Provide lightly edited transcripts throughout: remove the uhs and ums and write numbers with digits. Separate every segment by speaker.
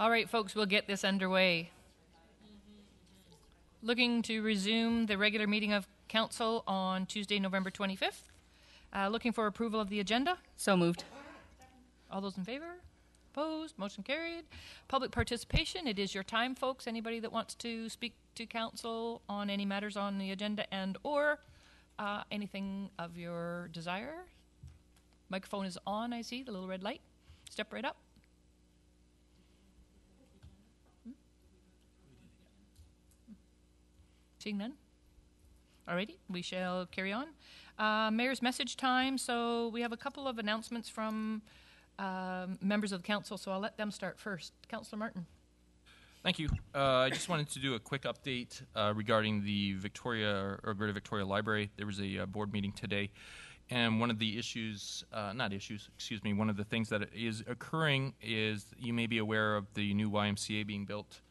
Speaker 1: All right, folks, we'll get this underway. Looking to resume the regular meeting of council on Tuesday, November 25th. Looking for approval of the agenda.
Speaker 2: So moved.
Speaker 1: All those in favor? Opposed? Motion carried. Public participation. It is your time, folks. Anybody that wants to speak to council on any matters on the agenda and or anything of your desire. Microphone is on, I see, the little red light. Step right up. Seeing none? Alrighty, we shall carry on. Mayor's message time. So we have a couple of announcements from members of the council, so I'll let them start first. Councillor Martin.
Speaker 3: Thank you. I just wanted to do a quick update regarding the Victoria or Greater Victoria Library. There was a board meeting today, and one of the issues, one of the things that is occurring is you may be aware of the new YMCA being built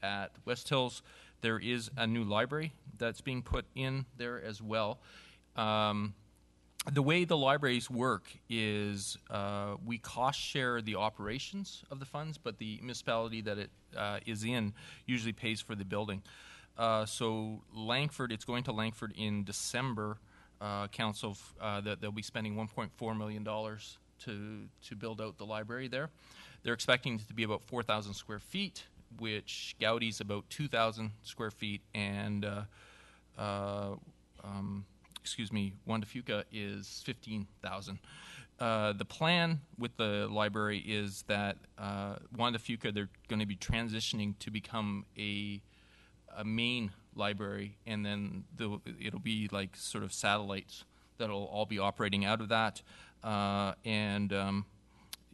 Speaker 3: at West Hills. There is a new library that's being put in there as well. The way the libraries work is we cost share the operations of the funds, but the municipality that it is in usually pays for the building. So Langford, it's going to Langford in December. Council that they'll be spending $1.4 million to build out the library there. They're expecting it to be about 4,000 square feet, which Gaudi's about 2,000 square feet, and Juan de Fuca is 15,000. The plan with the library is that Juan de Fuca, they're going to be transitioning to become a main library, and then it'll be like sort of satellites that'll all be operating out of that.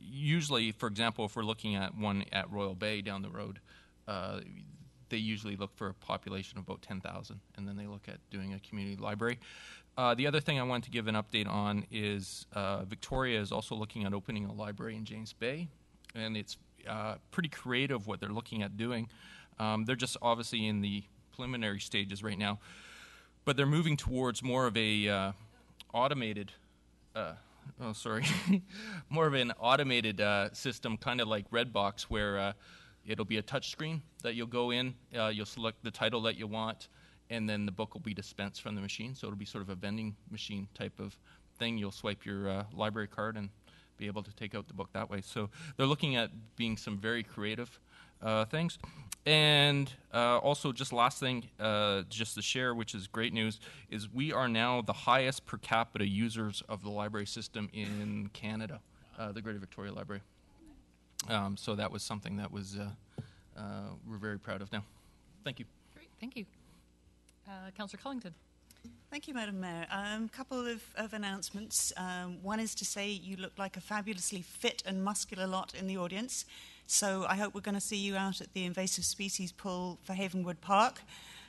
Speaker 3: Usually, for example, if we're looking at one at Royal Bay down the road, they usually look for a population of about 10,000, and then they look at doing a community library. The other thing I wanted to give an update on is Victoria is also looking at opening a library in James Bay, and it's pretty creative what they're looking at doing. They're just obviously in the preliminary stages right now, but they're moving towards more of a automated more of an automated system, kind of like Redbox, where it'll be a touch screen that you'll go in, you'll select the title that you want, and then the book will be dispensed from the machine. So it'll be sort of a vending machine type of thing. You'll swipe your library card and be able to take out the book that way. So they're looking at being some very creative things. And also, just last thing, just to share, which is great news, is we are now the highest per capita users of the library system in Canada, the Greater Victoria Library. So that was something that was we're very proud of now. Thank you.
Speaker 1: Great, thank you. Councillor Cullington.
Speaker 4: Thank you, Madam Mayor. A couple of announcements. One is to say you look like a fabulously fit and muscular lot in the audience. So I hope we're going to see you out at the invasive species pool for Havenwood Park,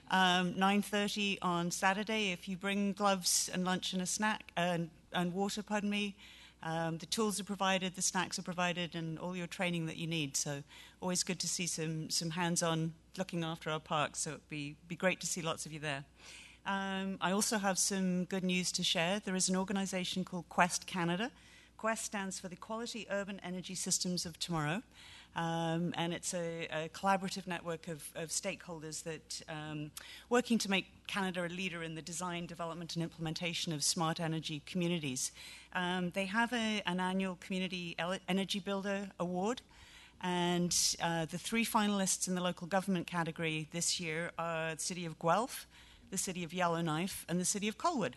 Speaker 4: 9:30 on Saturday. If you bring gloves and lunch and a snack and water, the tools are provided, the snacks are provided, and all your training that you need. So always good to see some hands-on looking after our parks. So it'd be great to see lots of you there. I also have some good news to share. There is an organization called Quest Canada. Quest stands for the Quality Urban Energy Systems of Tomorrow. And it's a collaborative network of stakeholders that working to make Canada a leader in the design, development, and implementation of smart energy communities. They have an annual Community Energy Builder Award, and the three finalists in the local government category this year are the City of Guelph, the City of Yellowknife, and the City of Colwood.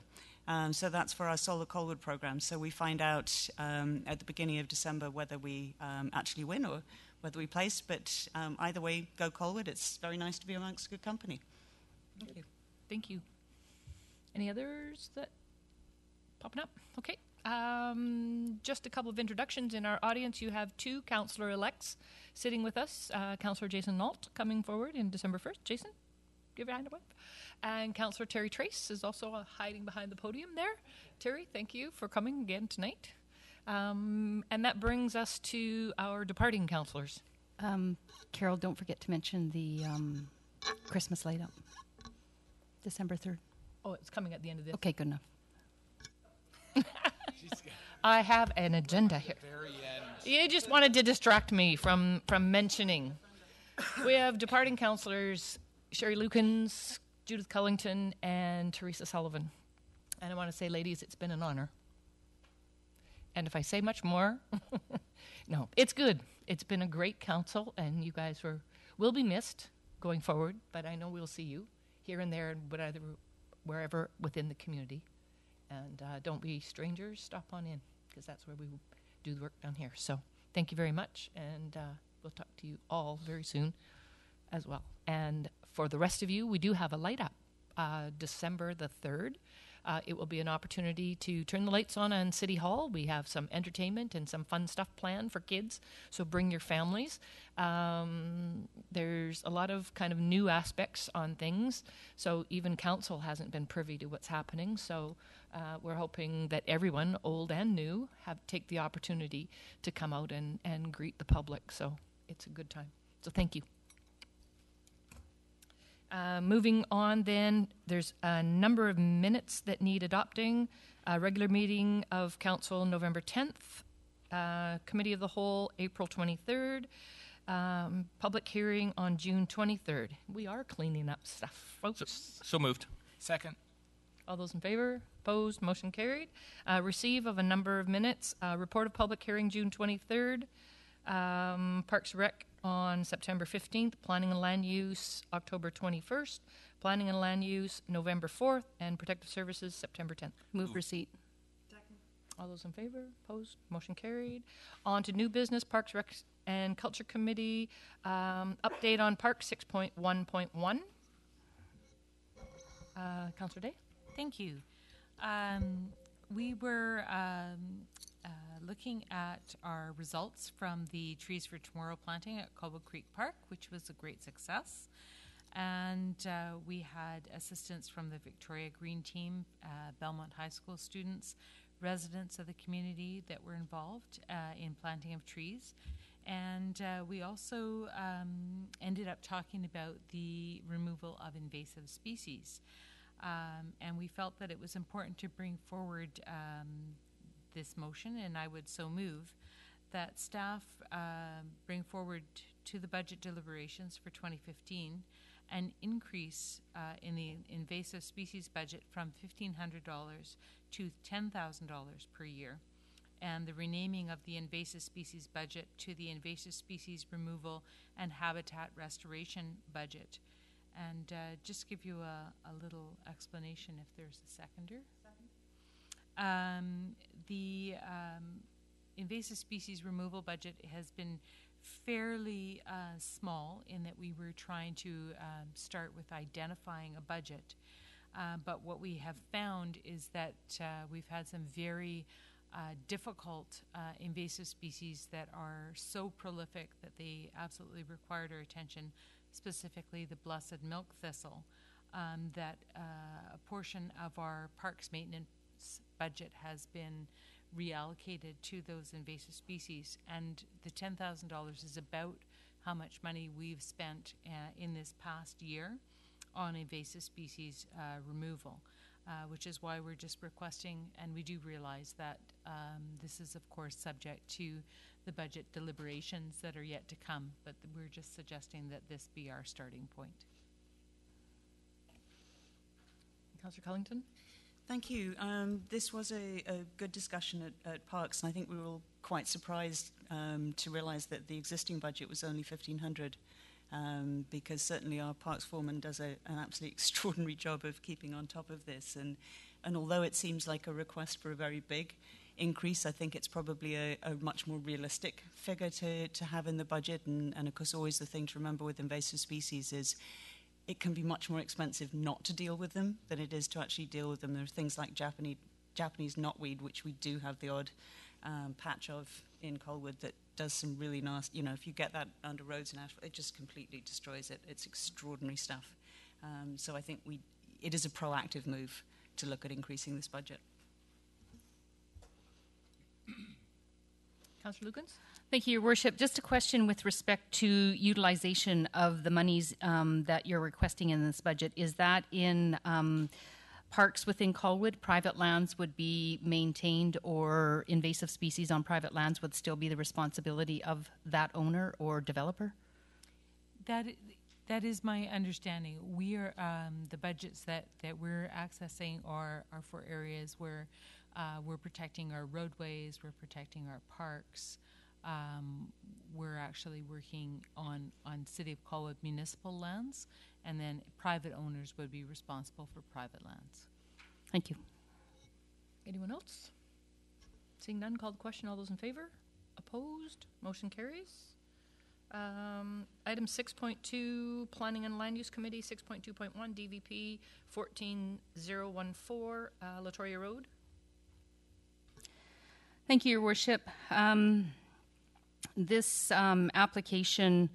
Speaker 4: So that's for our Solar Colwood program. So we find out at the beginning of December whether we actually win or whether we place. But either way, go Colwood. It's very nice to be amongst good company. Thank you.
Speaker 1: Thank you. Any others that popping up? Okay. Just a couple of introductions in our audience. You have two councillor-elects sitting with us. Councillor Jason Nault coming forward in December 1st. Jason, give your hand away. And Councillor Terry Trace is also hiding behind the podium there. Terry, thank you for coming again tonight. And that brings us to our departing councillors.
Speaker 2: Carol, don't forget to mention the Christmas light up. December 3rd.
Speaker 1: Oh, it's coming at the end of this.
Speaker 2: Okay, good enough.
Speaker 1: I have an agenda here. You just wanted to distract me from mentioning. We have departing councillors Sherry Lukens, Judith Cullington, and Teresa Sullivan. And I want to say, ladies, it's been an honor. And if I say much more, no, it's good. It's been a great council, and you guys will be missed going forward, but I know we'll see you here and there and wherever within the community. And don't be strangers, stop on in, because that's where we do the work down here. So thank you very much, and we'll talk to you all very soon as well. And for the rest of you, we do have a light up December the 3rd. It will be an opportunity to turn the lights on City Hall. We have some entertainment and some fun stuff planned for kids, so bring your families. There's a lot of kind of new aspects on things, so even council hasn't been privy to what's happening. So we're hoping that everyone, old and new, take the opportunity to come out and greet the public. So it's a good time. So thank you. Moving on then, there's a number of minutes that need adopting. Regular meeting of council November 10th, committee of the whole April 23rd, public hearing on June 23rd. We are cleaning up stuff, folks.
Speaker 3: So moved.
Speaker 5: Second.
Speaker 1: All those in favor? Opposed? Motion carried. Receive of a number of minutes. Report of public hearing June 23rd. Parks Rec on September 15th, Planning and Land Use October 21st, Planning and Land Use November 4th, and Protective Services September 10th.
Speaker 2: Move receipt.
Speaker 4: Second.
Speaker 1: All those in favor? Opposed? Motion carried. On to new business, Parks Rec and Culture Committee. Update on Park 6.1.1. Councillor Day?
Speaker 6: Thank you. We were looking at our results from the Trees for Tomorrow planting at Cobble Creek Park, which was a great success. And we had assistance from the Victoria Green Team, Belmont High School students, residents of the community that were involved in planting of trees. And we also ended up talking about the removal of invasive species. And we felt that it was important to bring forward this motion, and I would so move that staff bring forward to the budget deliberations for 2015 an increase in the invasive species budget from $1,500 to $10,000 per year, and the renaming of the invasive species budget to the invasive species removal and habitat restoration budget. And just give you a little explanation if there's a seconder. The invasive species removal budget has been fairly small in that we were trying to start with identifying a budget. But what we have found is that we've had some very difficult invasive species that are so prolific that they absolutely required our attention, specifically the blessed milk thistle, that a portion of our parks maintenance budget has been reallocated to those invasive species, and the $10,000 is about how much money we've spent in this past year on invasive species removal, which is why we're just requesting, and we do realize that this is of course subject to the budget deliberations that are yet to come, but we're just suggesting that this be our starting point.
Speaker 1: Councillor Cullington?
Speaker 4: Thank you. This was a good discussion at Parks, and I think we were all quite surprised to realise that the existing budget was only $1,500, because certainly our Parks foreman does an absolutely extraordinary job of keeping on top of this. And although it seems like a request for a very big increase, I think it's probably a much more realistic figure to have in the budget. And of course, always the thing to remember with invasive species is it can be much more expensive not to deal with them than it is to actually deal with them. There are things like Japanese knotweed, which we do have the odd patch of in Colwood that does some really nasty, if you get that under roads and asphalt, it just completely destroys it. It's extraordinary stuff. So I think it is a proactive move to look at increasing this budget.
Speaker 1: Councillor Lukens?
Speaker 2: Thank you, Your Worship. Just a question with respect to utilization of the monies that you're requesting in this budget. Is that in parks within Colwood, private lands would be maintained, or invasive species on private lands would still be the responsibility of that owner or developer?
Speaker 6: That is my understanding. We are the budgets that we're accessing are for areas where we're protecting our roadways, we're protecting our parks. We're actually working on City of Colwood municipal lands, and then private owners would be responsible for private lands.
Speaker 2: Thank you.
Speaker 1: Anyone else? Seeing none, called question. All those in favor? Opposed? Motion carries. Item 6.2, Planning and Land Use Committee, 6.2.1, DVP 14014, Latoria Road.
Speaker 2: Thank you, Your Worship. This application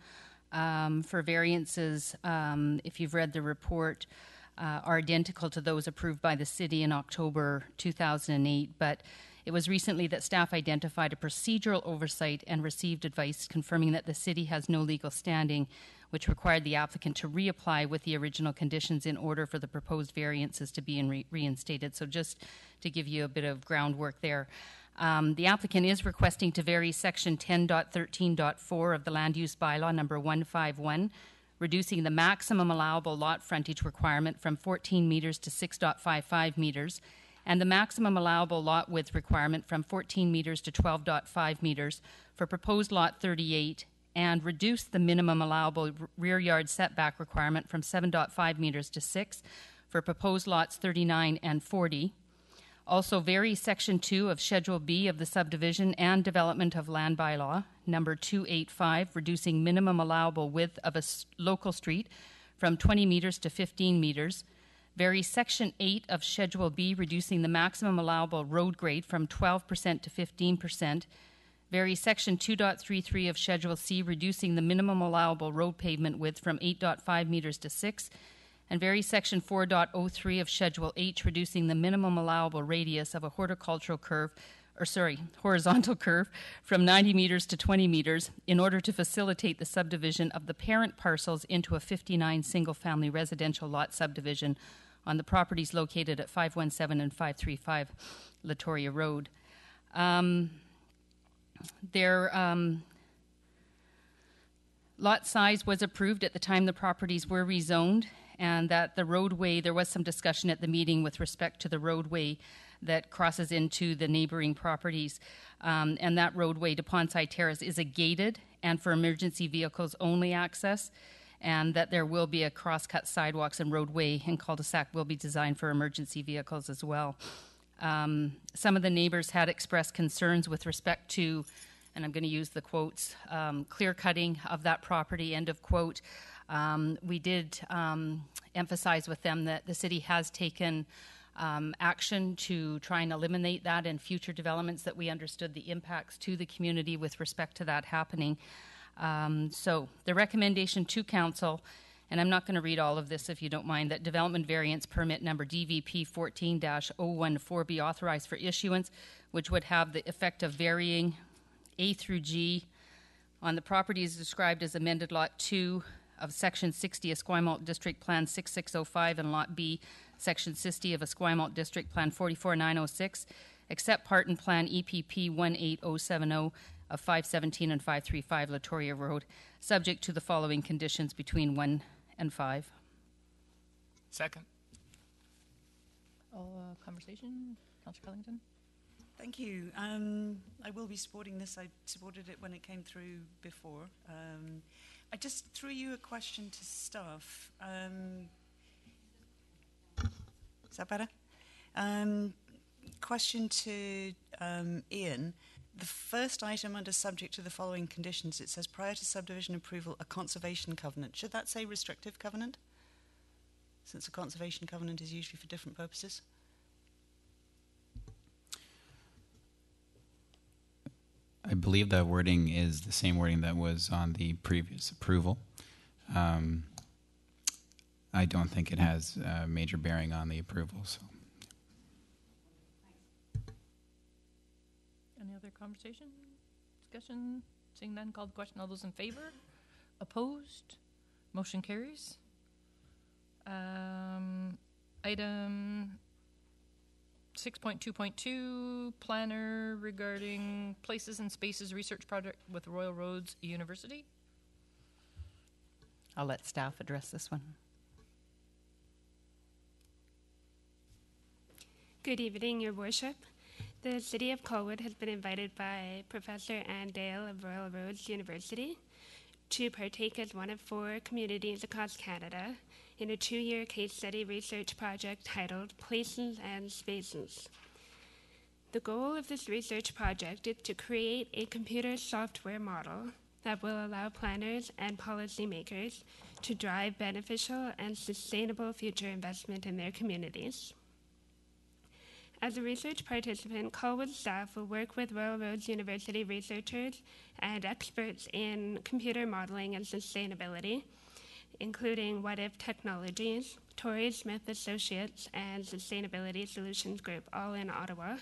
Speaker 2: for variances, if you've read the report, are identical to those approved by the City in October 2008, but it was recently that staff identified a procedural oversight and received advice confirming that the City has no legal standing, which required the applicant to reapply with the original conditions in order for the proposed variances to be reinstated. So just to give you a bit of groundwork there. The applicant is requesting to vary Section 10.13.4 of the Land Use Bylaw number 151, reducing the maximum allowable lot frontage requirement from 14 meters to 6.55 meters, and the maximum allowable lot width requirement from 14 meters to 12.5 meters for proposed lot 38, and reduce the minimum allowable rear yard setback requirement from 7.5 meters to 6 for proposed lots 39 and 40. Also vary Section 2 of Schedule B of the Subdivision and Development of Land Bylaw, number 285, reducing minimum allowable width of a local street from 20 meters to 15 meters. Vary Section 8 of Schedule B, reducing the maximum allowable road grade from 12% to 15%. Vary Section 2.33 of Schedule C, reducing the minimum allowable road pavement width from 8.5 meters to 6. And vary Section 4.03 of Schedule H, reducing the minimum allowable radius of a horizontal curve from 90 meters to 20 meters in order to facilitate the subdivision of the parent parcels into a 59 single-family residential lot subdivision on the properties located at 517 and 535 Latoria Road. Their lot size was approved at the time the properties were rezoned, and that the roadway, there was some discussion at the meeting with respect to the roadway that crosses into the neighboring properties. And that roadway to Pondside Terrace is a gated and for emergency vehicles only access, and that there will be a cross-cut sidewalks and roadway and cul-de-sac will be designed for emergency vehicles as well. Some of the neighbors had expressed concerns with respect to, and I'm going to use the quotes, clear cutting of that property, end of quote. We did emphasize with them that the city has taken action to try and eliminate that in future developments, that we understood the impacts to the community with respect to that happening. So the recommendation to council, and I'm not going to read all of this if you don't mind, that development variance permit number DVP 14-014 be authorized for issuance, which would have the effect of varying A through G on the properties described as amended Lot 2 of Section 60 Esquimalt District Plan 6605 and Lot B, Section 60 of Esquimalt District Plan 44906, except Part and Plan EPP 18070 of 517 and 535 Latoria Road, subject to the following conditions between 1 and 5.
Speaker 5: Second.
Speaker 1: All conversation, Councillor Cullington.
Speaker 4: Thank you. I will be supporting this. I supported it when it came through before. I just threw you a question to staff. Is that better? Question to Ian. The first item under subject to the following conditions, it says prior to subdivision approval, a conservation covenant. Should that say restrictive covenant? Since a conservation covenant is usually for different purposes.
Speaker 7: I believe the wording is the same wording that was on the previous approval. I don't think it has major bearing on the approval. So,
Speaker 1: Any other conversation, discussion? Seeing none, called question. All those in favor? Opposed? Motion carries. Item 6.2.2, planner regarding places and spaces research project with Royal Roads University.
Speaker 2: I'll let staff address this one.
Speaker 8: Good evening, Your Worship. The City of Colwood has been invited by Professor Ann Dale of Royal Roads University to partake as one of 4 communities across Canada in a 2-year case study research project titled Places and Spaces. The goal of this research project is to create a computer software model that will allow planners and policymakers to drive beneficial and sustainable future investment in their communities. As a research participant, Colwood staff will work with Royal Roads University researchers and experts in computer modeling and sustainability, including What If Technologies, Torrey Smith Associates, and Sustainability Solutions Group, all in Ottawa.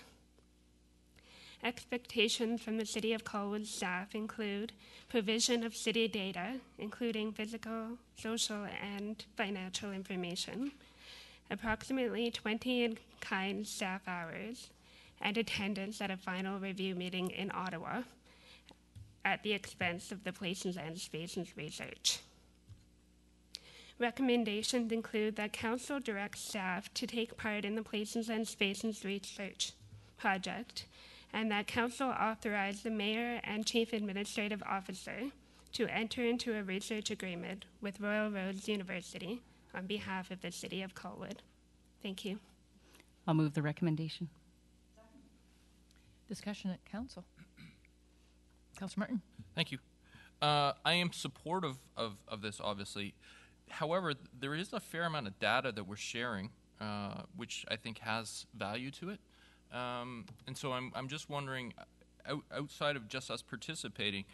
Speaker 8: Expectations from the City of Colwood staff include provision of city data, including physical, social, and financial information, approximately 20 in-kind staff hours, and attendance at a final review meeting in Ottawa at the expense of the Places and Spaces research. Recommendations include that Council directs staff to take part in the Places and Spaces research project, and that Council authorize the Mayor and Chief Administrative Officer to enter into a research agreement with Royal Roads University on behalf of the City of Colwood. Thank you.
Speaker 2: I'll move the recommendation.
Speaker 1: Discussion at Council. Councillor Martin.
Speaker 3: Thank you. I am supportive of this, obviously. However, there is a fair amount of data that we're sharing, which I think has value to it. And so I'm just wondering, outside of just us participating,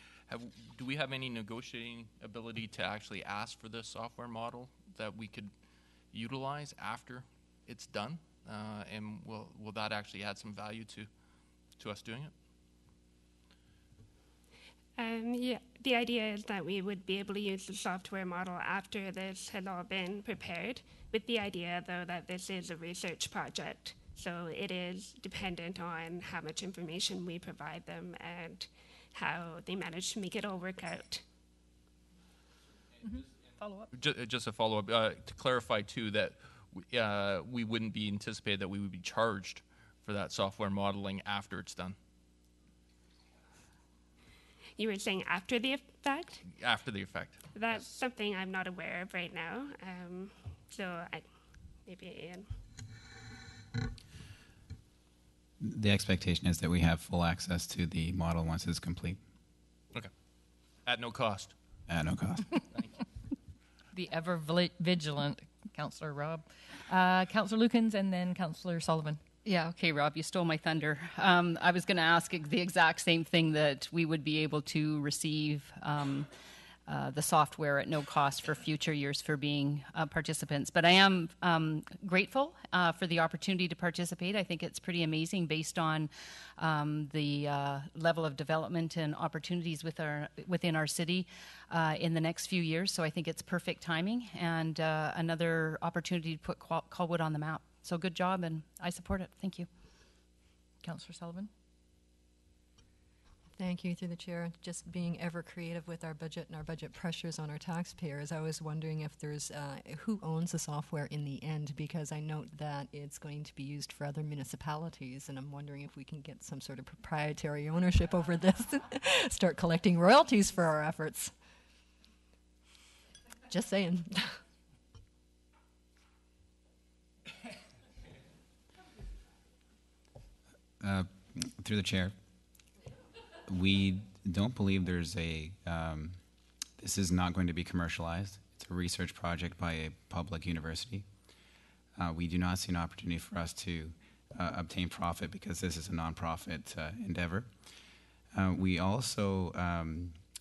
Speaker 3: do we have any negotiating ability to actually ask for this software model that we could utilize after it's done? And will that actually add some value to us doing it?
Speaker 8: Yeah, the idea is that we would be able to use the software model after this has all been prepared, with the idea, though, that this is a research project. So it is dependent on how much information we provide them and how they manage to make it all work out.
Speaker 1: Mm-hmm. Follow up.
Speaker 3: Just a follow up to clarify too that we wouldn't be anticipated that we would be charged for that software modeling after it's done.
Speaker 8: You were saying after the effect?
Speaker 3: After the effect.
Speaker 8: That's something I'm not aware of right now. Maybe Ian.
Speaker 7: The expectation is that we have full access to the model once it's complete.
Speaker 3: Okay. At no cost.
Speaker 7: At no cost.
Speaker 3: Thank you.
Speaker 1: The ever vigilant Councillor Rob. Councillor Lukens and then Councillor Sullivan.
Speaker 2: Yeah, okay, Rob, you stole my thunder. I was going to ask the exact same thing, that we would be able to receive the software at no cost for future years for being participants. But I am grateful for the opportunity to participate. I think it's pretty amazing based on the level of development and opportunities within our city in the next few years. So I think it's perfect timing and another opportunity to put Colwood on the map. So good job, and I support it. Thank you.
Speaker 1: Councillor Sullivan.
Speaker 9: Thank you, through the chair. Just being ever creative with our budget and our budget pressures on our taxpayers, I was wondering if there's who owns the software in the end, because I note that it's going to be used for other municipalities, and I'm wondering if we can get some sort of proprietary ownership over this, start collecting royalties for our efforts. Just saying.
Speaker 7: Through the chair, we don't believe there's this is not going to be commercialized. It's a research project by a public university. We do not see an opportunity for us to obtain profit because this is a nonprofit endeavor. We also,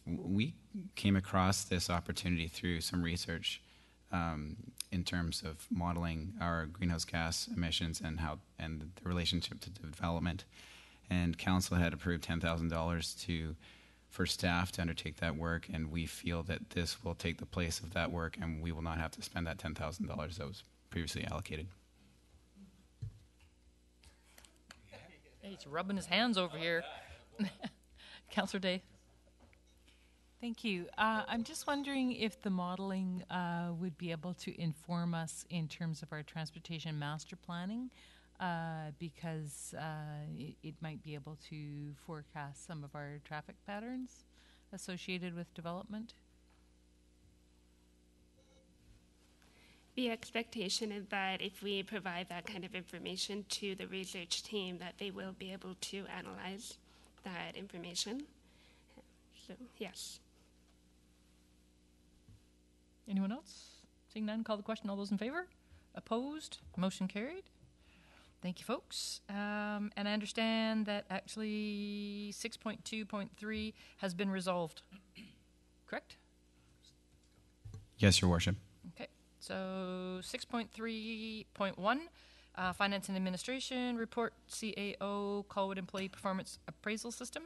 Speaker 7: we came across this opportunity through some research in terms of modeling our greenhouse gas emissions and the relationship to development. And council had approved $10,000 for staff to undertake that work, and we feel that this will take the place of that work, and we will not have to spend that $10,000 that was previously allocated.
Speaker 1: He's rubbing his hands over here. Councillor Day.
Speaker 6: Thank you. I'm just wondering if the modeling would be able to inform us in terms of our transportation master planning, because it might be able to forecast some of our traffic patterns associated with development.
Speaker 8: The expectation is that if we provide that kind of information to the research team, that they will be able to analyze that information. So, yes.
Speaker 1: Anyone else? Seeing none, call the question. All those in favor? Opposed? Motion carried. Thank you, folks. And I understand that actually 6.2.3 has been resolved. Correct?
Speaker 7: Yes, Your Worship.
Speaker 1: Okay. So 6.3.1, Finance and Administration Report, CAO, Colwood Employee Performance Appraisal System.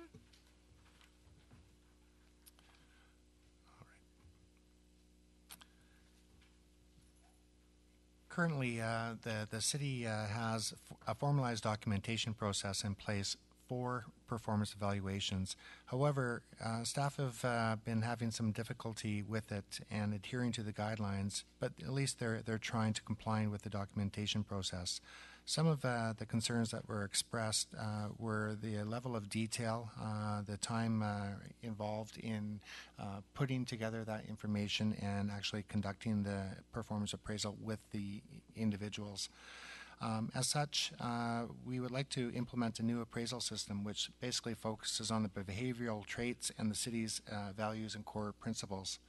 Speaker 10: Currently, the city has a formalized documentation process in place for performance evaluations. However, staff have been having some difficulty with it and adhering to the guidelines, but at least they're trying to comply with the documentation process. Some of the concerns that were expressed were the level of detail, the time involved in putting together that information and actually conducting the performance appraisal with the individuals. As such, we would like to implement a new appraisal system which basically focuses on the behavioral traits and the city's values and core principles.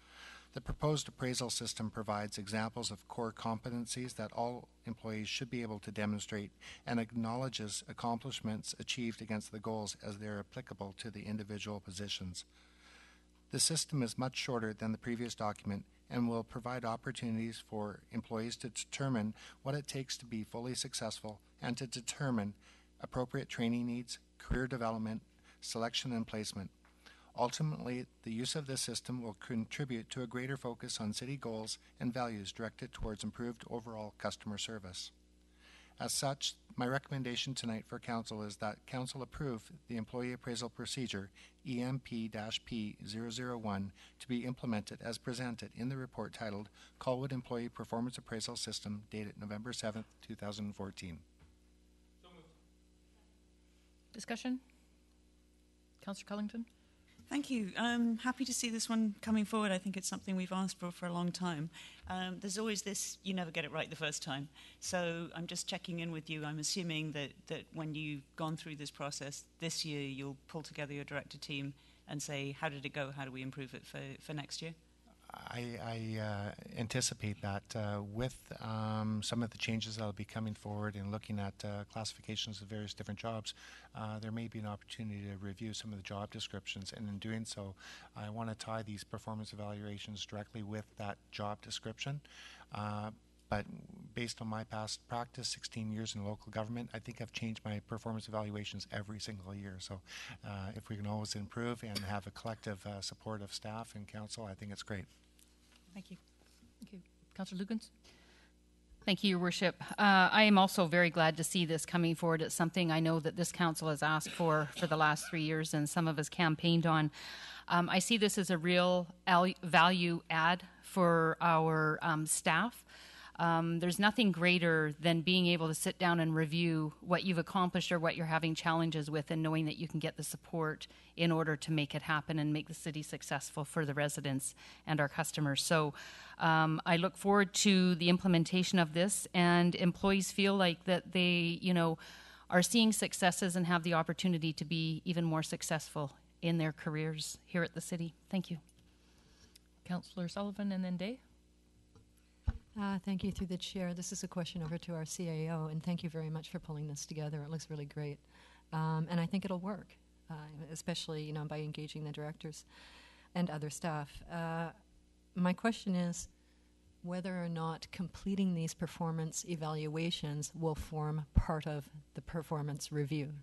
Speaker 10: The proposed appraisal system provides examples of core competencies that all employees should be able to demonstrate and acknowledges accomplishments achieved against the goals as they are applicable to the individual positions. The system is much shorter than the previous document and will provide opportunities for employees to determine what it takes to be fully successful and to determine appropriate training needs, career development, selection, and placement. Ultimately, the use of this system will contribute to a greater focus on city goals and values directed towards improved overall customer service. As such, my recommendation tonight for Council is that Council approve the Employee Appraisal Procedure EMP-P001 to be implemented as presented in the report titled Colwood Employee Performance Appraisal System dated November 7th, 2014.
Speaker 1: Discussion? Councillor Cullington?
Speaker 4: Thank you. I'm happy to see this one coming forward. I think it's something we've asked for a long time. There's always this, you never get it right the first time. So I'm just checking in with you. I'm assuming that when you've gone through this process this year, you'll pull together your director team and say, how did it go? How do we improve it for next year?
Speaker 10: I anticipate that with some of the changes that will be coming forward and looking at classifications of various different jobs, there may be an opportunity to review some of the job descriptions, and in doing so, I want to tie these performance evaluations directly with that job description. But based on my past practice, 16 years in local government, I think I've changed my performance evaluations every single year. So if we can always improve and have a collective support of staff and council, I think it's great.
Speaker 1: Thank you. Thank you. Councillor Lukens?
Speaker 2: Thank you, Your Worship. I am also very glad to see this coming forward. It's something I know that this council has asked for the last 3 years and some of us campaigned on. I see this as a real value add for our staff. There's nothing greater than being able to sit down and review what you've accomplished or what you're having challenges with and knowing that you can get the support in order to make it happen and make the city successful for the residents and our customers. So I look forward to the implementation of this, and employees feel like that they, are seeing successes and have the opportunity to be even more successful in their careers here at the city. Thank you.
Speaker 1: Councillor Sullivan and then Day.
Speaker 9: Thank you, through the chair. This is a question over to our CAO, and thank you very much for pulling this together. It looks really great, and I think it'll work, especially by engaging the directors and other staff. My question is whether or not completing these performance evaluations will form part of the performance review,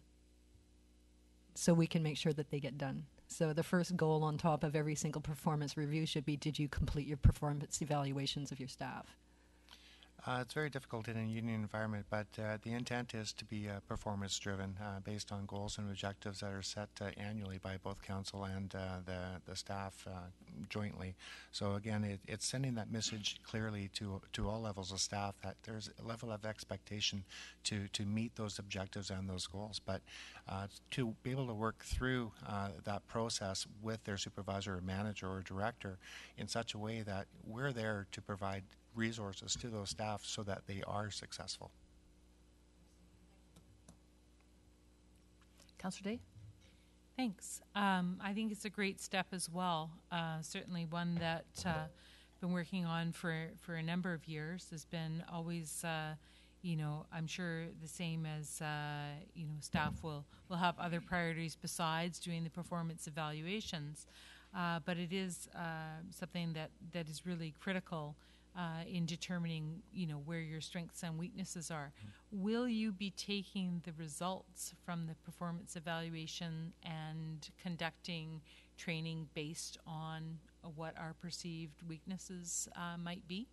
Speaker 9: so we can make sure that they get done. So the first goal on top of every single performance review should be, did you complete your performance evaluations of your staff?
Speaker 10: It's very difficult in a union environment, but the intent is to be performance-driven based on goals and objectives that are set annually by both council and the staff jointly. So again, it's sending that message clearly to all levels of staff that there's a level of expectation to meet those objectives and those goals. But to be able to work through that process with their supervisor or manager or director in such a way that we're there to provide resources to those staff so that they are successful.
Speaker 1: Councillor Day?
Speaker 6: Thanks. I think it's a great step as well. Certainly one that I've been working on for a number of years. Has been always, I'm sure the same as, staff will have other priorities besides doing the performance evaluations. But it is something that is really critical in determining, where your strengths and weaknesses are. Will you be taking the results from the performance evaluation and conducting training based on what our perceived weaknesses might be?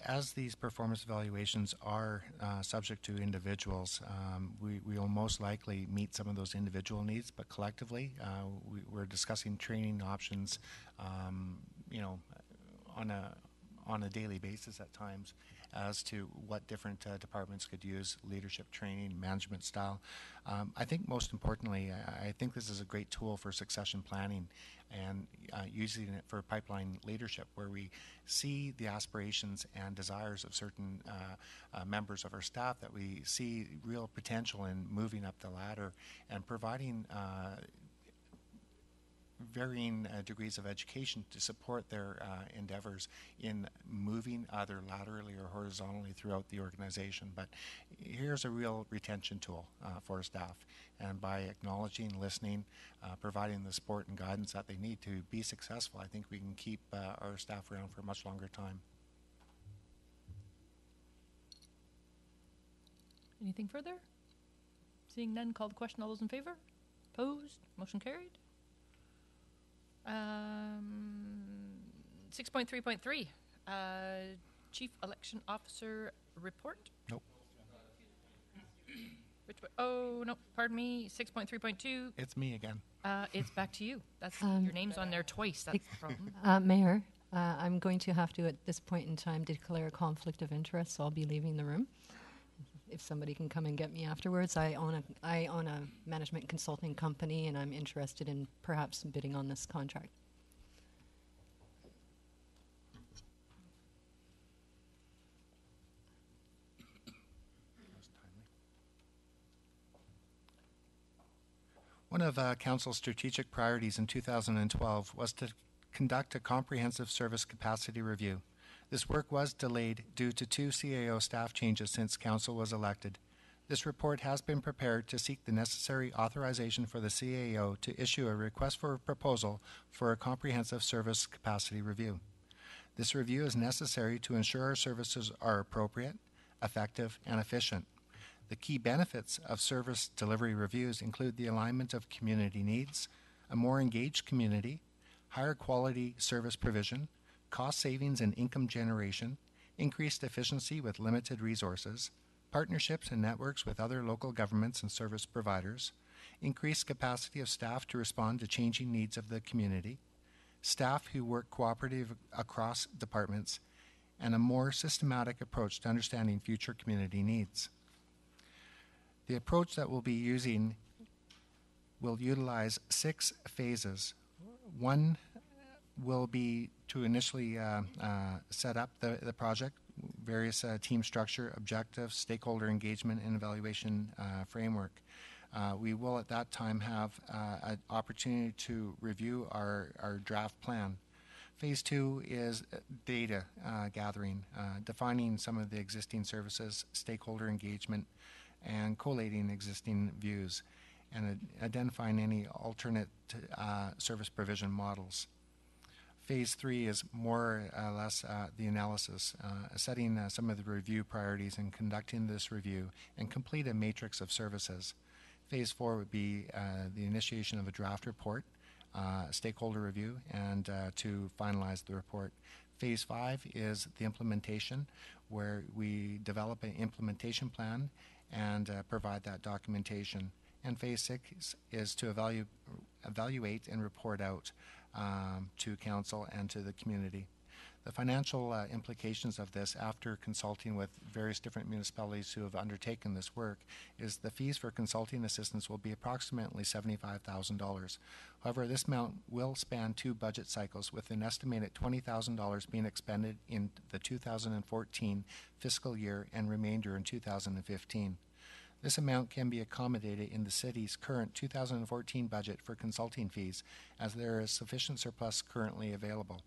Speaker 10: As these performance evaluations are subject to individuals, we will most likely meet some of those individual needs, but collectively we're discussing training options, on a daily basis at times as to what different departments could use, leadership training, management style. I think most importantly, I think this is a great tool for succession planning and using it for pipeline leadership, where we see the aspirations and desires of certain members of our staff, that we see real potential in moving up the ladder and providing varying degrees of education to support their endeavors in moving either laterally or horizontally throughout the organization. But here's a real retention tool for staff, and by acknowledging, listening, providing the support and guidance that they need to be successful, I think we can keep our staff around for a much longer time.
Speaker 1: Anything further? Seeing none, call the question. All those in favor? Opposed? Motion carried. 6.3.3, Chief Election Officer report.
Speaker 10: Nope.
Speaker 1: No, pardon me. 6.3.2.
Speaker 10: It's me again.
Speaker 1: It's back to you. That's your name's on there twice. That's the problem.
Speaker 9: Mayor, I'm going to have to, at this point in time, declare a conflict of interest, so I'll be leaving the room. If somebody can come and get me afterwards. I own a management consulting company, and I'm interested in perhaps bidding on this contract.
Speaker 10: One of Council's strategic priorities in 2012 was to conduct a comprehensive service capacity review. This work was delayed due to 2 CAO staff changes since Council was elected. This report has been prepared to seek the necessary authorization for the CAO to issue a request for a proposal for a comprehensive service capacity review. This review is necessary to ensure our services are appropriate, effective, and efficient. The key benefits of service delivery reviews include the alignment of community needs, a more engaged community, higher quality service provision, cost savings and income generation, increased efficiency with limited resources, partnerships and networks with other local governments and service providers, increased capacity of staff to respond to changing needs of the community, staff who work cooperative across departments, and a more systematic approach to understanding future community needs. The approach that we'll be using will utilize 6 phases. One will be to initially set up the project, various team structure, objectives, stakeholder engagement, and evaluation framework. We will at that time have an opportunity to review our draft plan. Phase 2 is data gathering, defining some of the existing services, stakeholder engagement, and collating existing views, and identifying any alternate service provision models. Phase 3 is more or less the analysis, setting some of the review priorities and conducting this review, and complete a matrix of services. Phase 4 would be the initiation of a draft report, stakeholder review, and to finalize the report. Phase 5 is the implementation, where we develop an implementation plan and provide that documentation. And Phase 6 is to evaluate and report out to council and to the community. The financial implications of this, after consulting with various different municipalities who have undertaken this work, is the fees for consulting assistance will be approximately $75,000. However, this amount will span 2 budget cycles, with an estimated $20,000 being expended in the 2014 fiscal year and remainder in 2015. This amount can be accommodated in the city's current 2014 budget for consulting fees, as there is sufficient surplus currently available.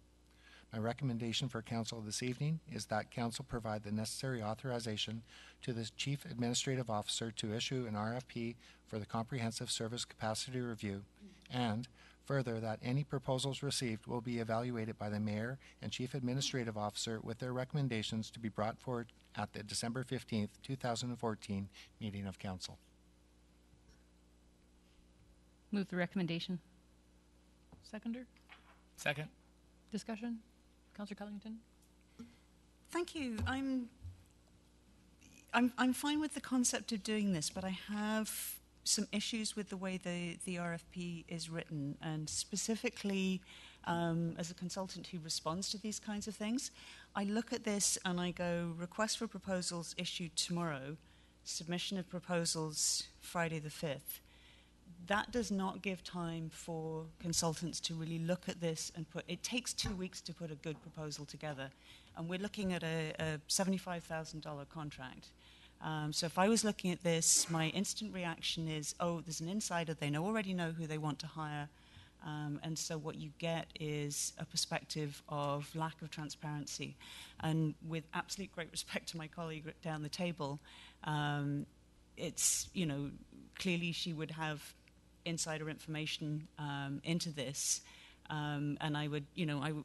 Speaker 10: My recommendation for council this evening is that council provide the necessary authorization to the Chief Administrative Officer to issue an RFP for the Comprehensive Service Capacity Review, and further, that any proposals received will be evaluated by the Mayor and Chief Administrative Officer, with their recommendations to be brought forward at the December 15th, 2014 meeting of council.
Speaker 2: Move the recommendation.
Speaker 1: Seconder?
Speaker 5: Second.
Speaker 1: Discussion? Councillor Cullington?
Speaker 4: Thank you. I'm fine with the concept of doing this, but I have some issues with the way the RFP is written, and specifically as a consultant who responds to these kinds of things, I look at this and I go, request for proposals issued tomorrow, submission of proposals Friday the 5th. That does not give time for consultants to really look at this and it takes 2 weeks to put a good proposal together. And we're looking at a $75,000 contract. So if I was looking at this, my instant reaction is, oh, there's an insider, they already know who they want to hire. And so what you get is a perspective of lack of transparency. And with absolute great respect to my colleague down the table, it's, clearly she would have insider information into this, and I would,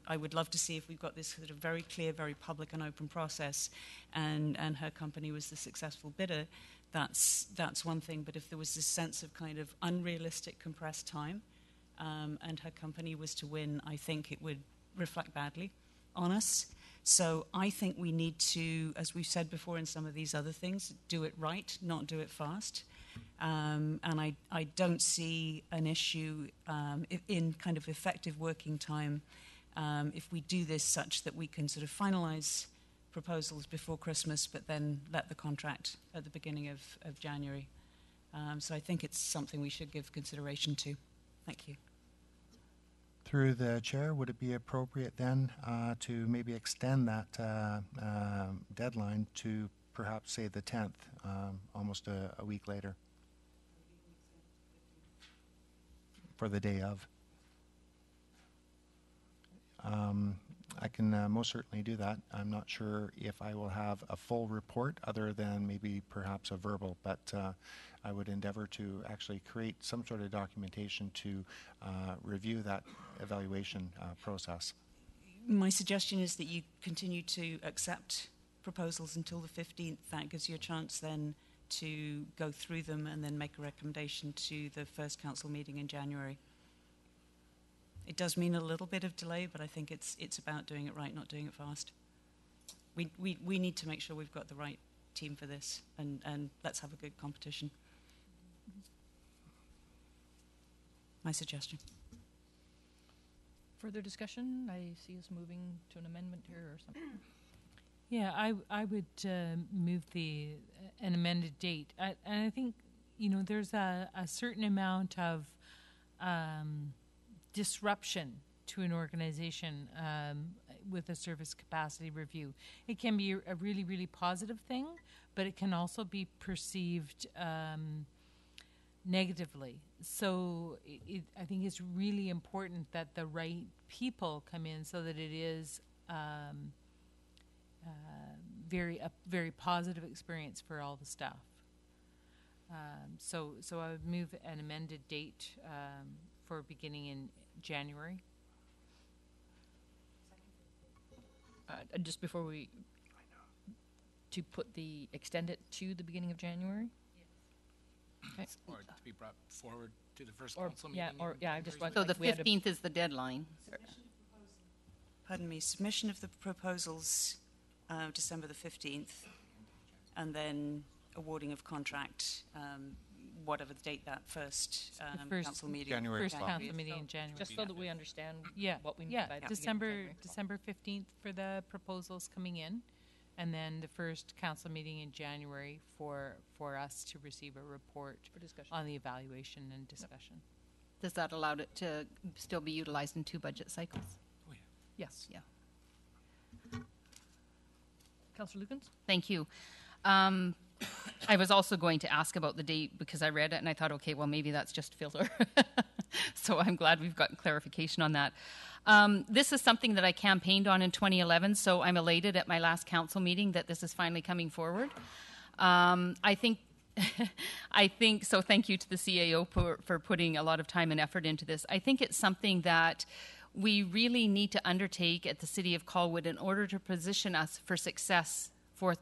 Speaker 4: I would love to see if we've got this sort of very clear, very public and open process, and her company was the successful bidder. That's one thing. But if there was this sense of kind of unrealistic compressed time, and her company was to win, I think it would reflect badly on us. So I think we need to, as we've said before in some of these other things, do it right, not do it fast. And I don't see an issue in kind of effective working time if we do this such that we can sort of finalize proposals before Christmas, but then let the contract at the beginning of January. So I think it's something we should give consideration to. Thank you.
Speaker 10: Through the chair, would it be appropriate then to maybe extend that deadline to perhaps say the 10th, almost a week later, for the day of? I can most certainly do that. I'm not sure if I will have a full report other than maybe perhaps a verbal, but I would endeavor to actually create some sort of documentation to review that evaluation process.
Speaker 4: My suggestion is that you continue to accept proposals until the 15th. That gives you a chance then to go through them and then make a recommendation to the first council meeting in January. It does mean a little bit of delay, but I think it's about doing it right, not doing it fast. We need to make sure we've got the right team for this, and let's have a good competition. My suggestion.
Speaker 1: Further discussion? I see us moving to an amendment here or something.
Speaker 6: Yeah, I would move an amended date. And I think, there's a certain amount of disruption to an organization with a service capacity review. It can be a really, really positive thing, but it can also be perceived negatively. So I think it's really important that the right people come in so that it is a very positive experience for all the staff. So I would move an amended date for beginning in January.
Speaker 1: Just before to extend it to the beginning of January? Okay.
Speaker 5: Or to be brought forward to the first council meeting.
Speaker 1: I just want.
Speaker 2: So the
Speaker 1: we had
Speaker 2: 15th is the deadline.
Speaker 4: submission of the proposals December the 15th, and then awarding of contract, whatever the date that first,
Speaker 6: first
Speaker 4: council meeting.
Speaker 10: January
Speaker 6: First
Speaker 10: 12th.
Speaker 6: council meeting in January.
Speaker 1: Just so that we understand
Speaker 6: Yeah,
Speaker 1: what we mean
Speaker 6: yeah.
Speaker 1: by that.
Speaker 6: December 15th for the proposals coming in, and then the first council meeting in January for us to receive a report
Speaker 1: For discussion.
Speaker 6: on the evaluation and discussion.
Speaker 2: Does that allow it to still be utilized in 2 budget cycles?
Speaker 1: Yes.
Speaker 2: Yeah.
Speaker 1: Councillor Lukens?
Speaker 2: Thank you. I was also going to ask about the date because I read it and I thought, okay, well, maybe that's just filler. So I'm glad we've gotten clarification on that. This is something that I campaigned on in 2011, so I'm elated at my last council meeting that this is finally coming forward. I think so. Thank you to the CAO for putting a lot of time and effort into this. I think it's something that we really need to undertake at the City of Colwood in order to position us for success for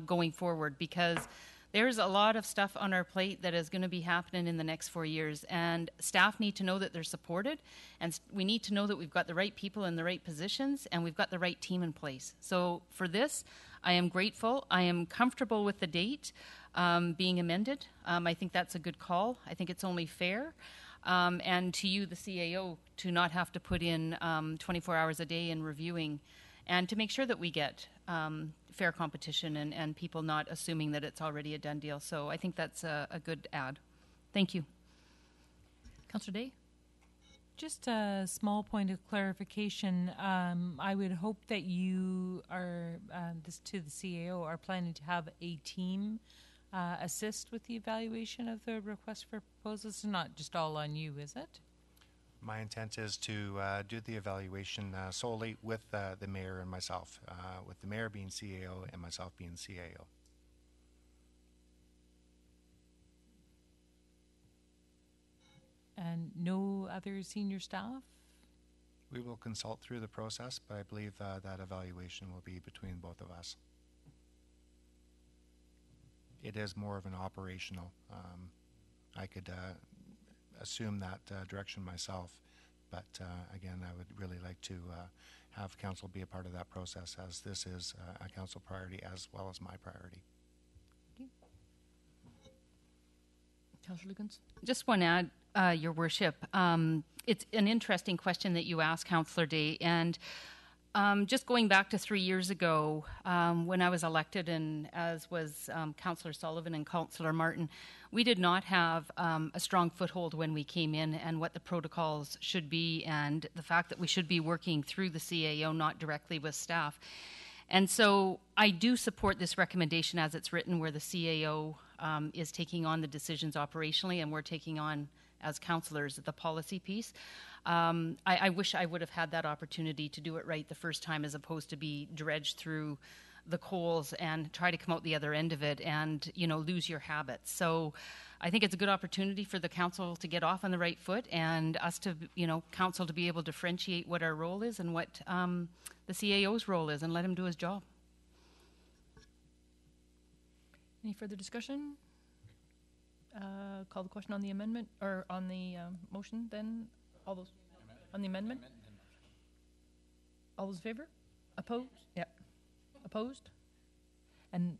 Speaker 2: going forward, because there's a lot of stuff on our plate that is going to be happening in the next 4 years, and staff need to know that they're supported, and we need to know that we've got the right people in the right positions and we've got the right team in place. So for this, I am grateful. I am comfortable with the date being amended. I think that's a good call. I think it's only fair. And to you, the CAO, to not have to put in 24 hours a day in reviewing, and to make sure that we get fair competition and people not assuming that it's already a done deal. So I think that's a good add. Thank you.
Speaker 1: Councillor Day?
Speaker 6: Just a small point of clarification. I would hope that you are, to the CAO, are planning to have a team assist with the evaluation of the request for proposals. It's not just all on you, is it?
Speaker 10: My intent is to do the evaluation solely with the mayor and myself, with the mayor being CAO and myself being CAO.
Speaker 6: And no other senior staff?
Speaker 10: We will consult through the process, but I believe that evaluation will be between both of us. It is more of an operational. I could assume that direction myself, but again, I would really like to have council be a part of that process, as this is a council priority as well as my priority.
Speaker 1: Councillor Lukens?
Speaker 2: Just want to add, Your Worship, it's an interesting question that you asked, Councillor Day, and just going back to 3 years ago when I was elected, and as was Councillor Sullivan and Councillor Martin, we did not have a strong foothold when we came in and what the protocols should be, and the fact that we should be working through the CAO, not directly with staff. And so I do support this recommendation as it's written, where the CAO is taking on the decisions operationally and we're taking on, as councillors, the policy piece. I wish I would have had that opportunity to do it right the first time, as opposed to be dredged through the coals and try to come out the other end of it and, lose your habits. So I think it's a good opportunity for the council to get off on the right foot, and us to, council to be able to differentiate what our role is and what the CAO's role is, and let him do his job.
Speaker 1: Any further discussion? Call the question on the amendment, or on the motion then? All those on the amendment? All those in favor? Opposed? Yep. Opposed? And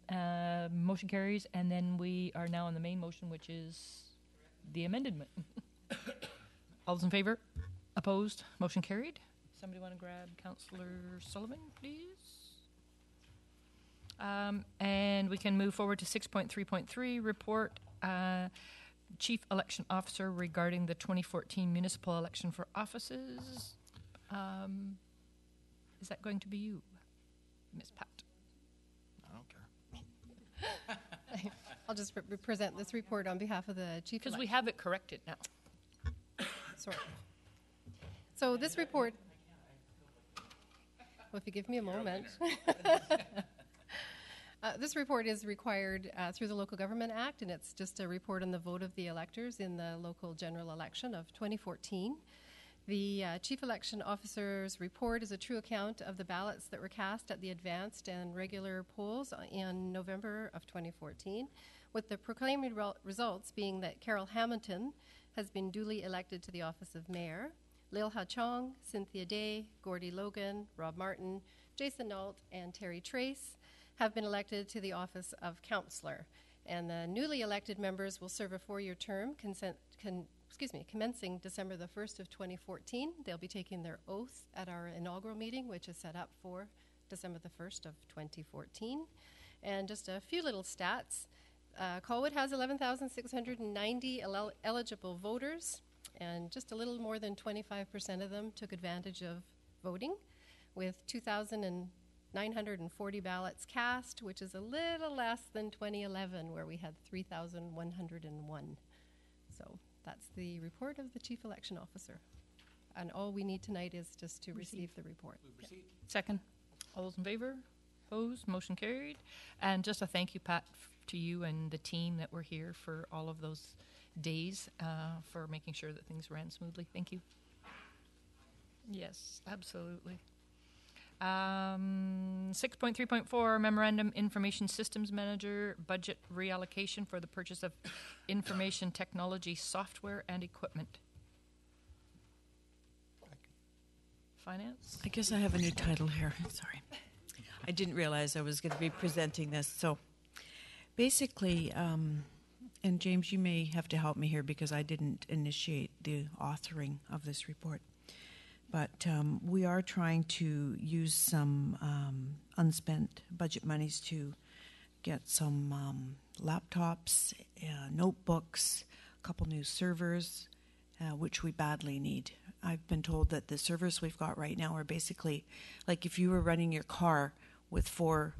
Speaker 1: motion carries, and then we are now on the main motion, which is the amendment. All those in favor? Opposed? Motion carried. Somebody want to grab Councillor Sullivan, please? And we can move forward to 6.3.3, report Chief Election Officer regarding the 2014 municipal election for offices. Is that going to be you, Ms. Pat?
Speaker 3: I don't care.
Speaker 11: I'll just present this report on behalf of the Chief.
Speaker 1: Because we have it corrected now.
Speaker 11: Sorry. So this report, well, if you give me a moment. This report is required through the Local Government Act, and it's just a report on the vote of the electors in the local general election of 2014. The Chief Election Officer's report is a true account of the ballots that were cast at the advanced and regular polls in November of 2014, with the proclaimed results being that Carol Hamilton has been duly elected to the office of Mayor, Lil Ha Chong, Cynthia Day, Gordy Logan, Rob Martin, Jason Nault, and Terry Trace have been elected to the office of councillor. And the newly elected members will serve a 4-year term commencing December the 1st of 2014. They'll be taking their oath at our inaugural meeting, which is set up for December the 1st of 2014. And just a few little stats. Colwood has 11,690 eligible voters, and just a little more than 25% of them took advantage of voting, with 2,940 ballots cast, which is a little less than 2011, where we had 3,101. So that's the report of the Chief Election Officer. And all we need tonight is just to receive the report.
Speaker 2: Second.
Speaker 1: All those in favor? Opposed? Motion carried. And just a thank you, Pat, to you and the team that were here for all of those days for making sure that things ran smoothly. Thank you. Yes, absolutely. 6.3.4 Memorandum Information Systems Manager Budget Reallocation for the purchase of information technology software and equipment. Finance?
Speaker 12: I guess I have a new title here. Sorry. I didn't realize I was going to be presenting this. So basically, and James, you may have to help me here because I didn't initiate the authoring of this report. But we are trying to use some unspent budget monies to get some laptops, notebooks, a couple new servers, which we badly need. I've been told that the servers we've got right now are basically like if you were running your car with 4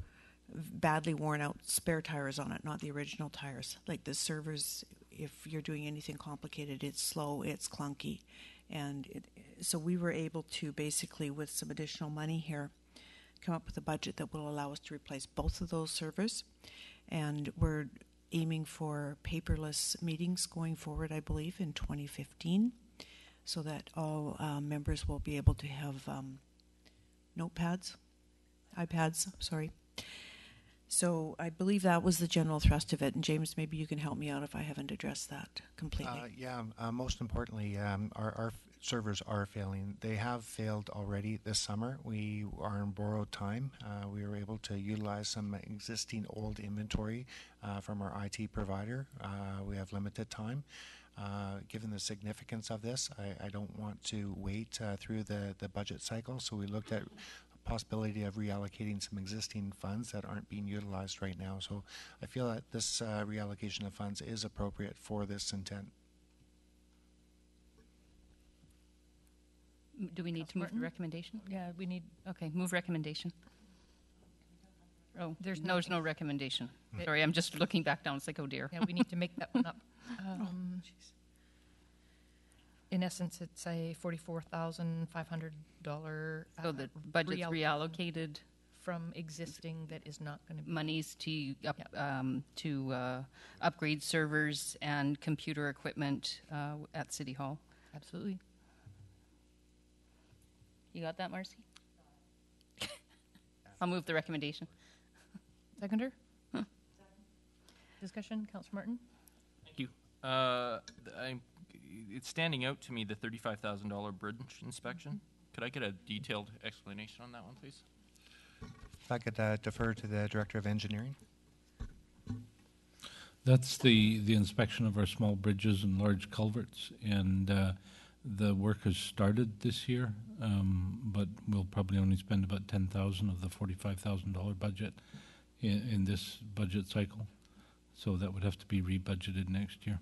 Speaker 12: badly worn out spare tires on it, not the original tires. Like the servers, if you're doing anything complicated, it's slow, it's clunky. And so we were able to basically, with some additional money here, come up with a budget that will allow us to replace both of those servers. And we're aiming for paperless meetings going forward, I believe, in 2015, so that all members will be able to have iPads, sorry. So I believe that was the general thrust of it. And James, maybe you can help me out if I haven't addressed that completely.
Speaker 10: Most importantly, our servers are failing. They have failed already this summer. We are in borrowed time. We were able to utilize some existing old inventory from our IT provider. We have limited time. Given the significance of this, I don't want to wait through the budget cycle, so we looked at possibility of reallocating some existing funds that aren't being utilized right now. So I feel that this reallocation of funds is appropriate for this intent.
Speaker 2: Do we need to move the recommendation?
Speaker 1: Yeah, we need.
Speaker 2: Okay, move recommendation. Oh,
Speaker 1: There's
Speaker 2: no recommendation. Sorry, I'm just looking back down. It's like, oh dear.
Speaker 1: Yeah, we need to make that one up. In essence, it's a $44,500.
Speaker 2: So the budget's reallocated
Speaker 1: from existing that is not going to be
Speaker 2: monies to upgrade servers and computer equipment at City Hall.
Speaker 1: Absolutely.
Speaker 2: You got that, Marcy? I'll move the recommendation.
Speaker 1: Seconder? Discussion, Councillor Martin?
Speaker 3: Thank you. It's standing out to me, the $35,000 bridge inspection. Could I get a detailed explanation on that one, please?
Speaker 10: If I could defer to the Director of Engineering.
Speaker 13: That's the inspection of our small bridges and large culverts, and the work has started this year, but we'll probably only spend about $10,000 of the $45,000 budget in this budget cycle, so that would have to be rebudgeted next year.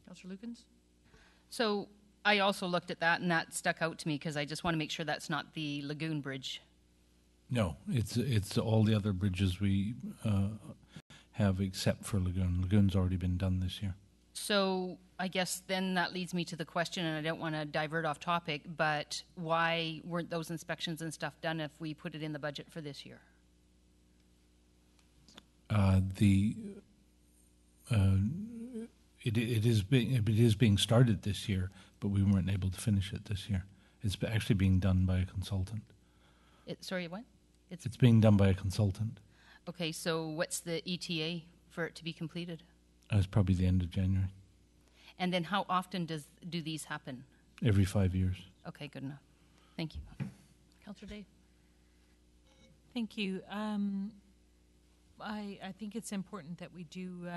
Speaker 1: Councillor Lukens?
Speaker 2: So I also looked at that, and that stuck out to me because I just want to make sure that's not the Lagoon Bridge.
Speaker 13: No, it's all the other bridges we have except for Lagoon. Lagoon's already been done this year.
Speaker 2: So I guess then that leads me to the question, and I don't want to divert off topic, but why weren't those inspections and stuff done if we put it in the budget for this year?
Speaker 13: It is being started this year, but we weren't able to finish it this year. It's actually being done by a consultant.
Speaker 2: Sorry, what?
Speaker 13: It's being done by a consultant.
Speaker 2: Okay, so what's the ETA for it to be completed?
Speaker 13: It's probably the end of January.
Speaker 2: And then how often do these happen?
Speaker 13: Every 5 years.
Speaker 2: Okay, good enough. Thank you.
Speaker 1: Councillor Day.
Speaker 6: Thank you. I think it's important that we do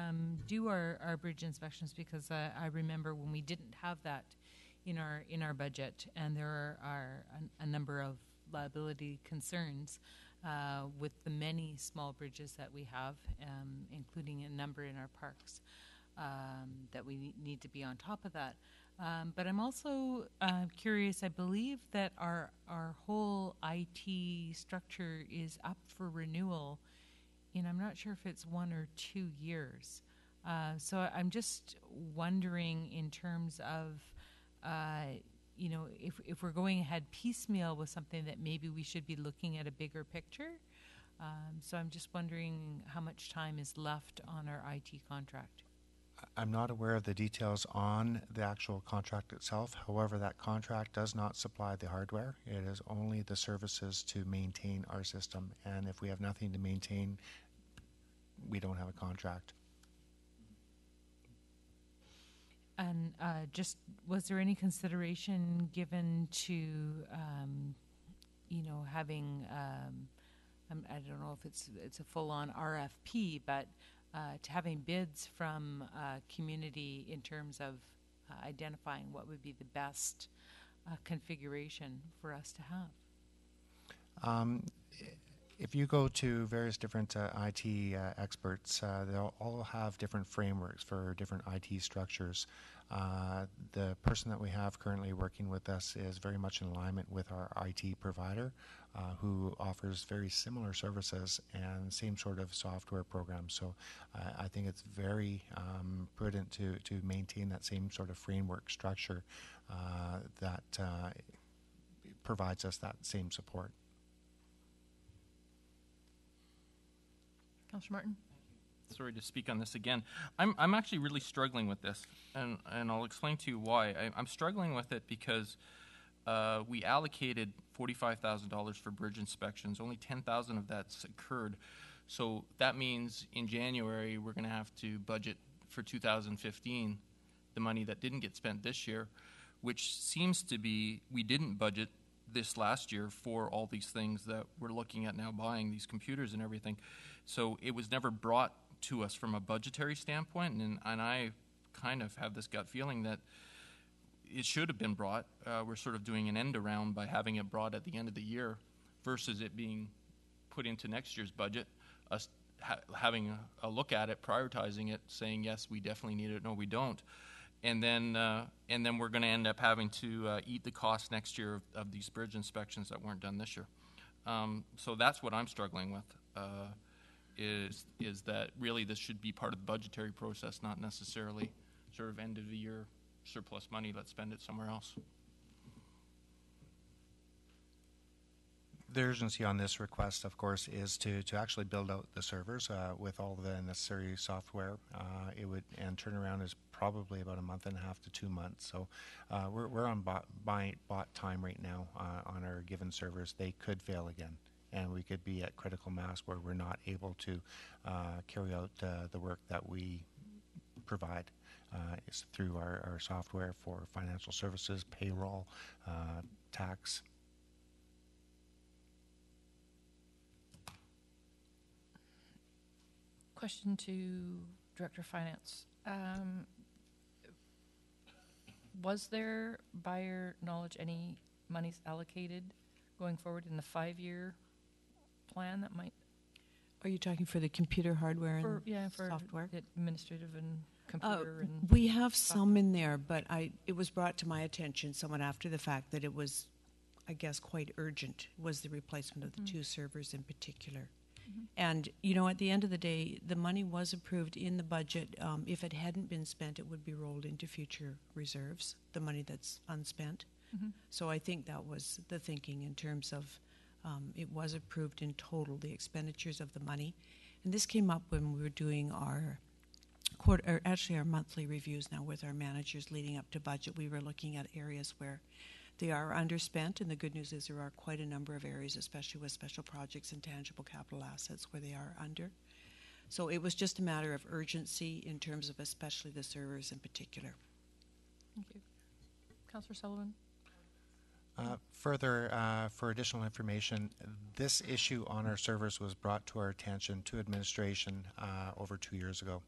Speaker 6: our bridge inspections, because I remember when we didn't have that in our budget, and there are a number of liability concerns with the many small bridges that we have, including a number in our parks, that we need to be on top of that. But I'm also curious. I believe that our whole IT structure is up for renewal, and I'm not sure if it's 1 or 2 years. So I'm just wondering, in terms of, if we're going ahead piecemeal with something, that maybe we should be looking at a bigger picture. So I'm just wondering how much time is left on our IT contract.
Speaker 10: I'm not aware of the details on the actual contract itself. However, that contract does not supply the hardware. It is only the services to maintain our system. And if we have nothing to maintain, we don't have a contract.
Speaker 6: And just, was there any consideration given to, having, I don't know if it's a full-on RFP, but to having bids from community in terms of identifying what would be the best configuration for us to have?
Speaker 10: If you go to various different IT experts, they'll all have different frameworks for different IT structures. The person that we have currently working with us is very much in alignment with our IT provider, who offers very similar services and same sort of software programs. So I think it's very prudent to maintain that same sort of framework structure that provides us that same support.
Speaker 1: Councillor Martin.
Speaker 3: Sorry to speak on this again. I'm actually really struggling with this, and I'll explain to you why. I'm struggling with it because we allocated $45,000 for bridge inspections. Only 10,000 of that's occurred. So that means in January we're going to have to budget for 2015 the money that didn't get spent this year, which seems to be, we didn't budget this last year for all these things that we're looking at now, buying these computers and everything. So it was never brought to us from a budgetary standpoint, and I kind of have this gut feeling that it should have been brought. We're sort of doing an end around by having it brought at the end of the year versus it being put into next year's budget, us having a look at it, prioritizing it, saying, yes, we definitely need it, no, we don't. And then we're going to end up having to eat the cost next year of these bridge inspections that weren't done this year. So that's what I'm struggling with, is that really this should be part of the budgetary process, not necessarily sort of end of the year surplus money, let's spend it somewhere else.
Speaker 10: The urgency on this request, of course, is to actually build out the servers with all the necessary software. It would, and turnaround is probably about a month and a half to 2 months. So we're on bought time right now on our given servers. They could fail again, and we could be at critical mass where we're not able to carry out the work that we provide through our software for financial services, payroll, tax.
Speaker 1: Question to Director of Finance. Was there, by your knowledge, any monies allocated going forward in the 5-year plan that might?
Speaker 12: Are you talking for the computer hardware
Speaker 1: for,
Speaker 12: and
Speaker 1: for
Speaker 12: software?
Speaker 1: Administrative and computer and
Speaker 12: we have some in there, but it was brought to my attention somewhat after the fact that it was, I guess, quite urgent, was the replacement of the 2 servers in particular. And, at the end of the day, the money was approved in the budget. If it hadn't been spent, it would be rolled into future reserves, the money that's unspent. So I think that was the thinking in terms of it was approved in total, the expenditures of the money. And this came up when we were doing our our monthly reviews now with our managers leading up to budget. We were looking at areas where they are underspent, and the good news is there are quite a number of areas, especially with special projects and tangible capital assets, where they are under. So it was just a matter of urgency in terms of especially the servers in particular.
Speaker 1: Thank you. Councillor Sullivan.
Speaker 10: Further, for additional information, this issue on our servers was brought to our attention to administration over 2 years ago.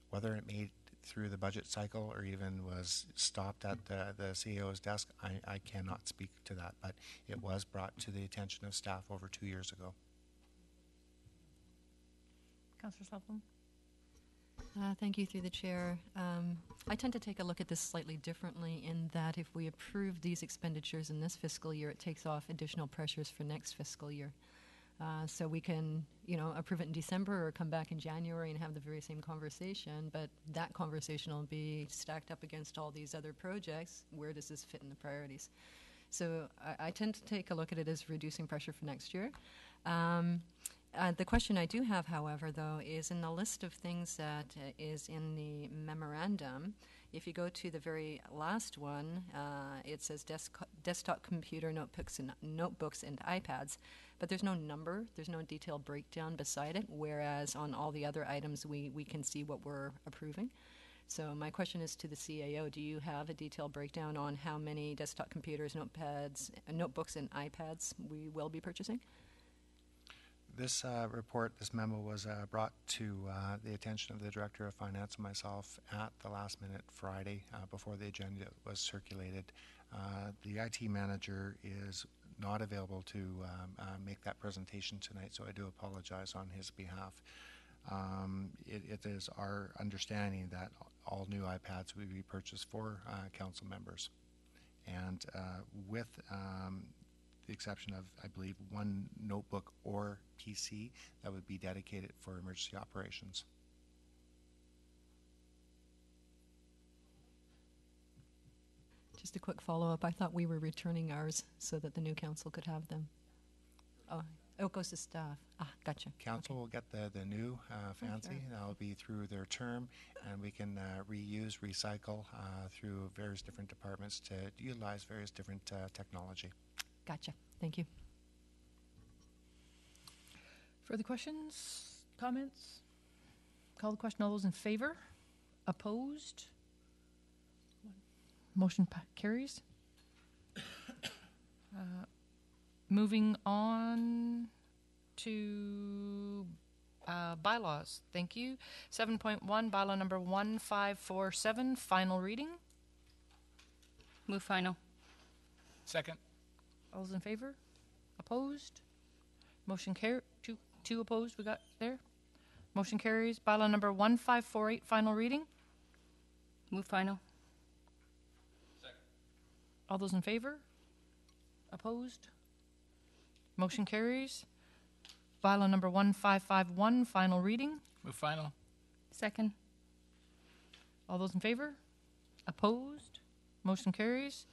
Speaker 10: Whether it made through the budget cycle or even was stopped at the CEO's desk, I cannot speak to that, but it was brought to the attention of staff over 2 years ago.
Speaker 1: Councillor Sullivan.
Speaker 9: Thank you, through the chair. I tend to take a look at this slightly differently in that if we approve these expenditures in this fiscal year, it takes off additional pressures for next fiscal year. So we can, approve it in December or come back in January and have the very same conversation, but that conversation will be stacked up against all these other projects. Where does this fit in the priorities? So I tend to take a look at it as reducing pressure for next year. The question I do have, however, though, is in the list of things that is in the memorandum, if you go to the very last one, it says desktop computer, notebooks and iPads, but there's no number, there's no detailed breakdown beside it, whereas on all the other items we can see what we're approving. So my question is to the CAO, do you have a detailed breakdown on how many desktop computers, notebooks and iPads we will be purchasing?
Speaker 10: This report, this memo was brought to the attention of the Director of Finance and myself at the last minute Friday before the agenda was circulated. The IT manager is not available to make that presentation tonight, so I do apologize on his behalf. It is our understanding that all new iPads will be purchased for council members. And with the exception of, I believe, one notebook or PC that would be dedicated for emergency operations.
Speaker 9: Just a quick follow-up. I thought we were returning ours so that the new council could have them. Oh, it goes to staff. Gotcha.
Speaker 10: Council will get the new fancy.
Speaker 9: Sure.
Speaker 10: That'll be through their term, and we can reuse, recycle through various different departments to utilize various different technology.
Speaker 9: Gotcha. Thank you.
Speaker 1: Further questions, comments? Call the question. All those in favor? Opposed? Motion carries. Moving on to bylaws. Thank you. 7.1, bylaw number 1547, final reading.
Speaker 2: Move final.
Speaker 5: Second.
Speaker 1: All those in favor? Opposed? Motion carries. Two opposed we got there. Motion carries. Bylaw number 1548, final reading.
Speaker 2: Move final.
Speaker 3: Second.
Speaker 1: All those in favor? Opposed? Motion carries. Bylaw number 1551, final reading.
Speaker 5: Move final.
Speaker 2: Second.
Speaker 1: All those in favor? Opposed? Motion carries.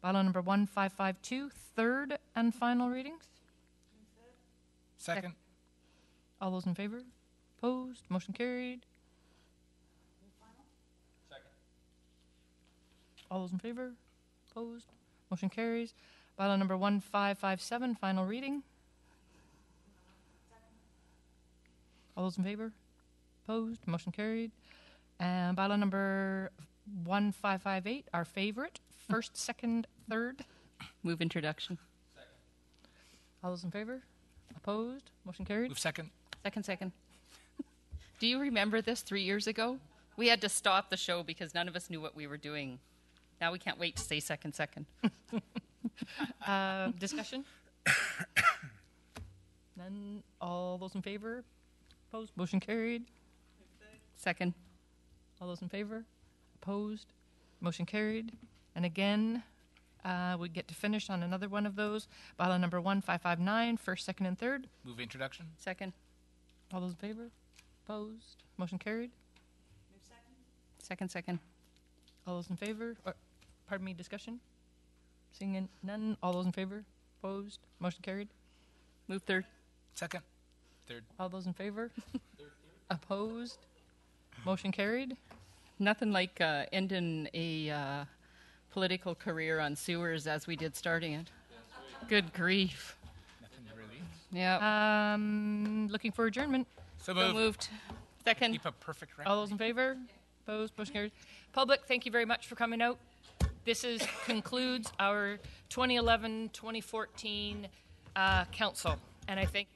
Speaker 1: Bylaw number 1552, third and final readings.
Speaker 5: Second.
Speaker 1: All those in favor? Opposed? Motion carried.
Speaker 3: Second.
Speaker 1: All those in favor? Opposed? Motion carries. Bylaw number 1557, final reading. All those in favor? Opposed? Motion carried. And bylaw number 1558, our favorite. First, second, third.
Speaker 2: Move introduction.
Speaker 3: Second.
Speaker 1: All those in favor? Opposed? Motion carried.
Speaker 5: Move second.
Speaker 2: Second. Do you remember this 3 years ago? We had to stop the show because none of us knew what we were doing. Now we can't wait to say second.
Speaker 1: Discussion? None. All those in favor? Opposed? Motion carried.
Speaker 2: Second.
Speaker 1: All those in favor? Opposed? Motion carried. And again, we get to finish on another one of those. Bylaw number 1559, first, second, and third.
Speaker 5: Move introduction.
Speaker 2: Second.
Speaker 1: All those in favor? Opposed? Motion carried.
Speaker 2: Second.
Speaker 1: All those in favor? Pardon me, discussion? Seeing none. All those in favor? Opposed? Motion carried.
Speaker 2: Move third.
Speaker 5: Second. Third.
Speaker 1: All those in favor? Opposed? Motion carried.
Speaker 2: Nothing like ending a political career on sewers as we did starting it. Good grief.
Speaker 5: Nothing really.
Speaker 2: Yeah.
Speaker 1: Looking for adjournment.
Speaker 5: So
Speaker 2: So
Speaker 5: moved.
Speaker 2: moved.
Speaker 1: Second.
Speaker 5: Keep a perfect record.
Speaker 1: All those in favor? Opposed? Motion carries. Public, thank you very much for coming out. This concludes our 2011-2014 council, and I thank